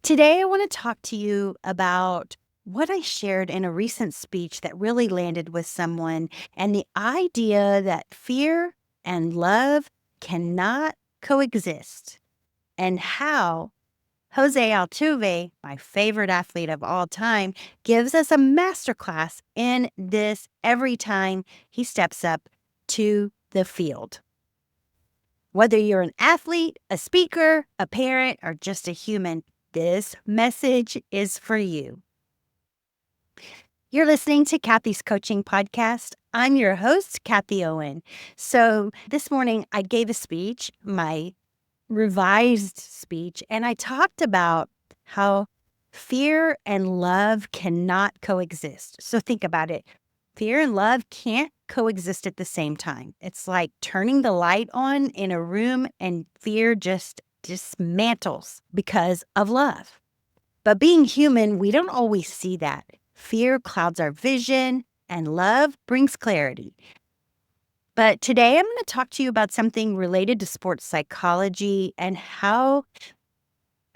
Today, I want to talk to you about what I shared in a recent speech that really landed with someone, and the idea that fear and love cannot coexist, and how Jose Altuve, my favorite athlete of all time, gives us a masterclass in this every time he steps up to the field. Whether you're an athlete, a speaker, a parent, or just a human, this message is for you. You're listening to Kathie's Coaching Podcast. I'm your host, Kathie Owen. So this morning I gave a speech, my revised speech, and I talked about how fear and love cannot coexist. So think about it. Fear and love can't coexist at the same time. It's like turning the light on in a room and fear just dismantles because of love. But being human, we don't always see that. Fear clouds our vision and love brings clarity. But today I'm going to talk to you about something related to sports psychology and how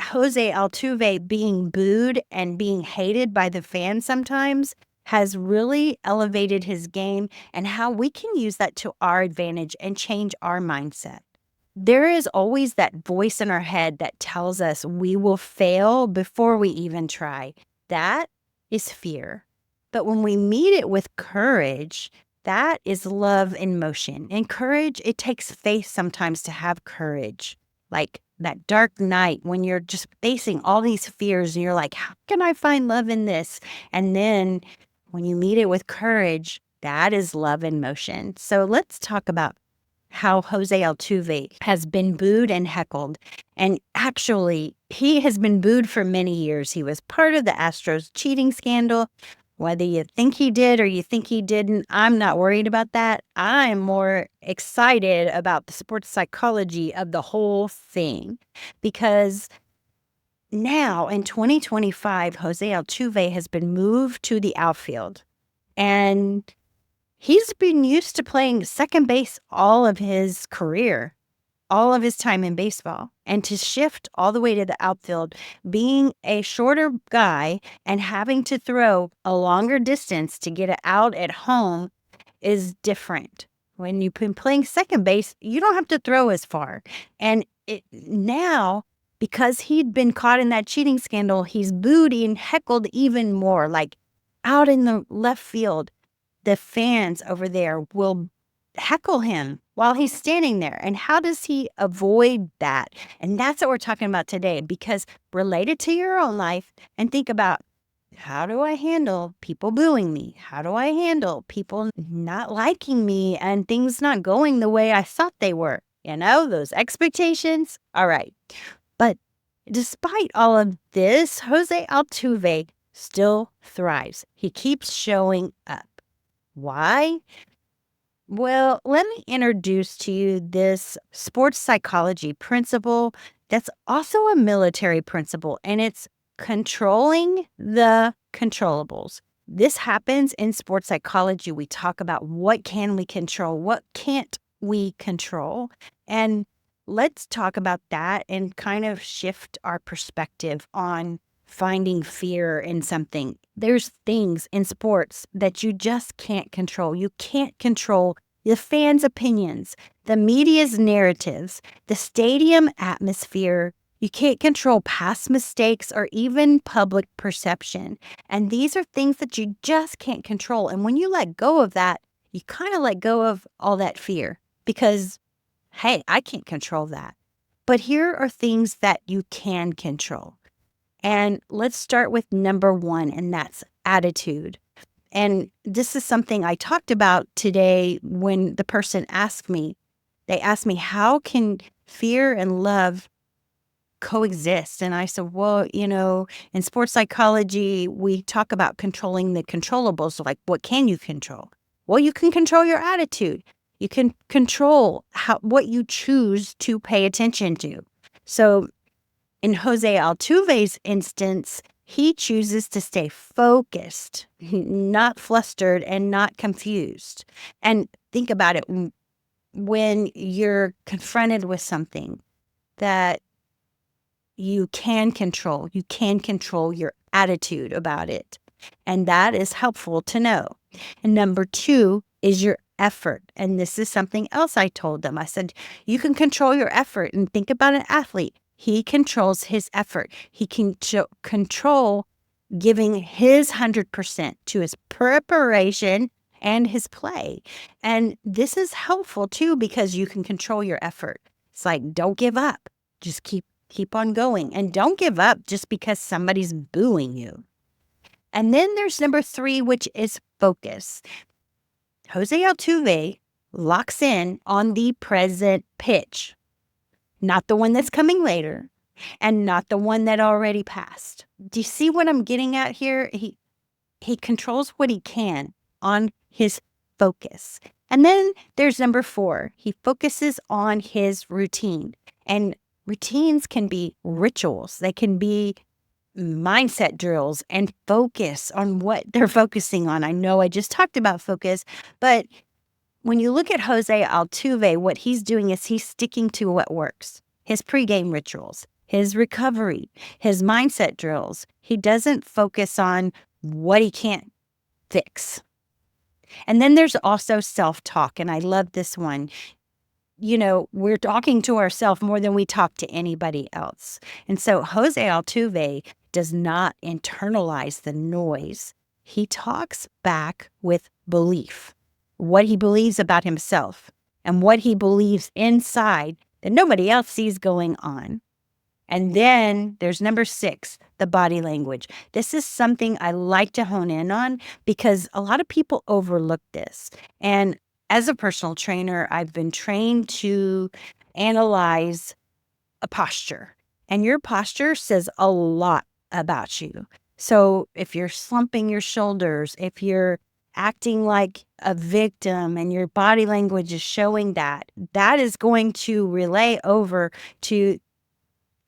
Jose Altuve being booed and being hated by the fans sometimes has really elevated his game and how we can use that to our advantage and change our mindset. There is always that voice in our head that tells us we will fail before we even try. That is fear. But when we meet it with courage, that is love in motion. And courage, it takes faith sometimes to have courage. Like that dark night when you're just facing all these fears and you're like, how can I find love in this? And then when you meet it with courage, that is love in motion. So let's talk about how Jose Altuve has been booed and heckled. And actually, he has been booed for many years. He was part of the Astros cheating scandal. Whether you think he did or you think he didn't, I'm not worried about that. I'm more excited about the sports psychology of the whole thing because now in 2025, Jose Altuve has been moved to the outfield. And he's been used to playing second base all of his career, all of his time in baseball. And to shift all the way to the outfield, being a shorter guy and having to throw a longer distance to get it out at home is different. When you've been playing second base, you don't have to throw as far. And now, because he'd been caught in that cheating scandal, he's booed and heckled even more, like out in the left field. The fans over there will heckle him while he's standing there. And how does he avoid that? And that's what we're talking about today, because related to your own life, and think about, how do I handle people booing me? How do I handle people not liking me and things not going the way I thought they were? You know, those expectations. All right. But despite all of this, Jose Altuve still thrives. He keeps showing up. Why? Well, let me introduce to you this sports psychology principle that's also a military principle, and it's controlling the controllables. This happens in sports psychology. We talk about what can we control, what can't we control, and let's talk about that and kind of shift our perspective on finding fear in something. There's things in sports that you just can't control. You can't control the fans' opinions, the media's narratives, the stadium atmosphere. You can't control past mistakes or even public perception. And these are things that you just can't control. And when you let go of that, you kind of let go of all that fear because, hey, I can't control that. But here are things that you can control. And let's start with number one, and that's attitude. And this is something I talked about today when the person asked me, they asked me, how can fear and love coexist? And I said, well, in sports psychology, we talk about controlling the controllables. So like, what can you control? Well, you can control your attitude. You can control what you choose to pay attention to. So in Jose Altuve's instance, he chooses to stay focused, not flustered and not confused. And think about it, when you're confronted with something that you can control. You can control your attitude about it. And that is helpful to know. And number 2 is your effort. And this is something else I told them. I said, you can control your effort. And think about an athlete. He controls his effort. He can control giving his 100% to his preparation and his play. And this is helpful too, because you can control your effort. It's like, don't give up. Just keep on going. And don't give up just because somebody's booing you. And then there's number 3, which is focus. Jose Altuve locks in on the present pitch, not the one that's coming later and not the one that already passed. Do you see what I'm getting at here? He controls what he can on his focus. And then there's number 4. He focuses on his routine. And routines can be rituals. They can be mindset drills and focus on what they're focusing on. I know I just talked about focus, but when you look at Jose Altuve, what he's doing is he's sticking to what works. His pregame rituals, his recovery, his mindset drills. He doesn't focus on what he can't fix. And then there's also self-talk, and I love this one. We're talking to ourselves more than we talk to anybody else. And so Jose Altuve does not internalize the noise. He talks back with belief, what he believes about himself and what he believes inside that nobody else sees going on. And then there's number 6, the body language. This is something I like to hone in on because a lot of people overlook this. And as a personal trainer, I've been trained to analyze a posture. And your posture says a lot about you. So if you're slumping your shoulders, if you're acting like a victim and your body language is showing that is going to relay over to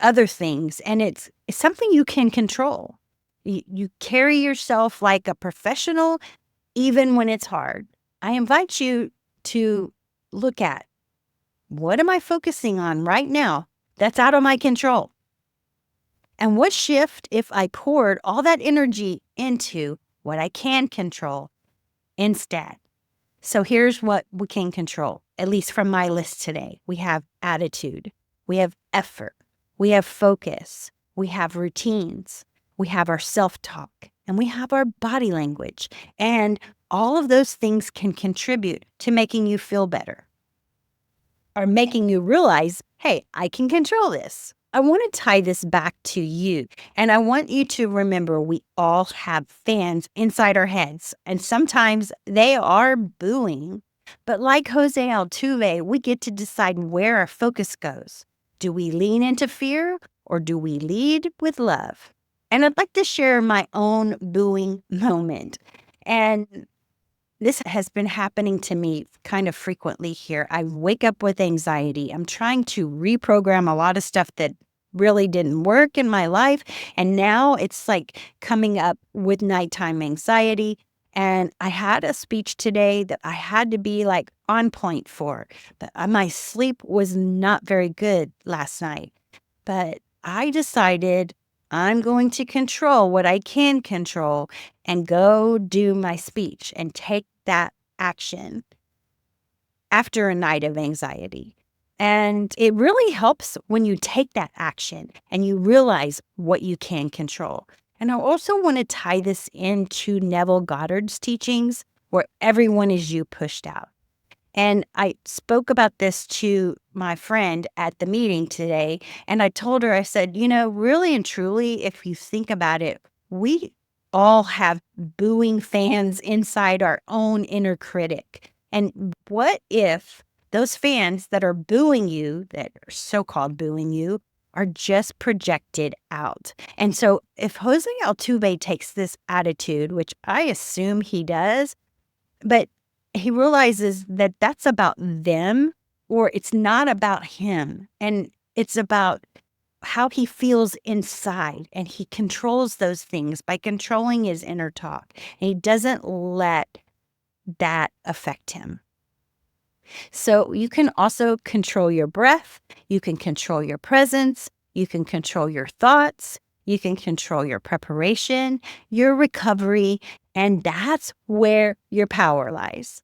other things. And it's something you can control. You carry yourself like a professional, even when it's hard. I invite you to look at, what am I focusing on right now that's out of my control? And what shift if I poured all that energy into what I can control instead? So here's what we can control, at least from my list today. We have attitude, we have effort, we have focus, we have routines, we have our self-talk, and we have our body language. And all of those things can contribute to making you feel better or making you realize, hey, I can control this. I want to tie this back to you. And I want you to remember we all have fans inside our heads. And sometimes they are booing. But like Jose Altuve, we get to decide where our focus goes. Do we lean into fear or do we lead with love? And I'd like to share my own booing moment. And this has been happening to me kind of frequently here. I wake up with anxiety. I'm trying to reprogram a lot of stuff that really didn't work in my life. And now it's like coming up with nighttime anxiety. And I had a speech today that I had to be like on point for. But my sleep was not very good last night. But I decided I'm going to control what I can control and go do my speech and take that action after a night of anxiety. And it really helps when you take that action and you realize what you can control. And I also want to tie this into Neville Goddard's teachings, where everyone is you pushed out. And I spoke about this to my friend at the meeting today. And I told her, I said, really and truly, if you think about it, we all have booing fans inside our own inner critic. And what if those fans that are booing you, that are so-called booing you, are just projected out? And so if Jose Altuve takes this attitude, which I assume he does, but he realizes that that's about them, or it's not about him. And it's about how he feels inside. And he controls those things by controlling his inner talk. And he doesn't let that affect him. So you can also control your breath. You can control your presence. You can control your thoughts. You can control your preparation, your recovery, and that's where your power lies.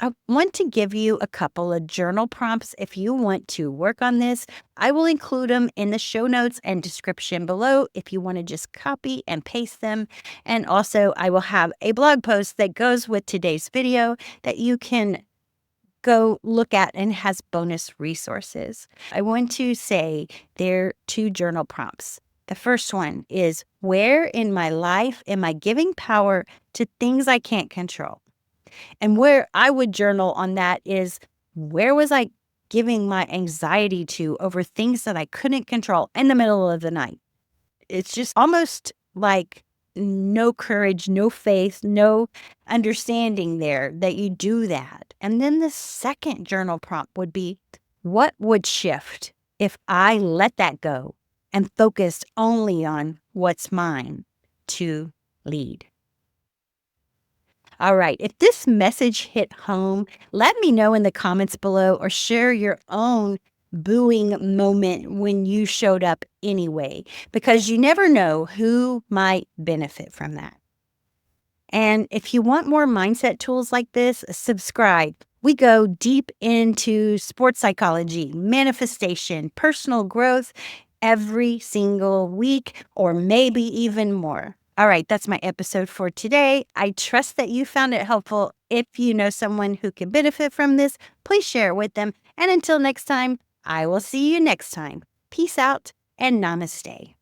I want to give you a couple of journal prompts if you want to work on this. I will include them in the show notes and description below if you want to just copy and paste them. And also, I will have a blog post that goes with today's video that you can go look at and has bonus resources. I want to say there are two journal prompts. The first one is, where in my life am I giving power to things I can't control? And where I would journal on that is, where was I giving my anxiety to over things that I couldn't control in the middle of the night? It's just almost like no courage, no faith, no understanding there that you do that. And then the second journal prompt would be, what would shift if I let that go and focused only on what's mine to lead? All right. If this message hit home, let me know in the comments below or share your own booing moment when you showed up anyway, because you never know who might benefit from that. And if you want more mindset tools like this, subscribe. We go deep into sports psychology, manifestation, personal growth every single week, or maybe even more. All right, that's my episode for today. I trust that you found it helpful. If you know someone who can benefit from this, please share it with them. And until next time, I will see you next time. Peace out and namaste.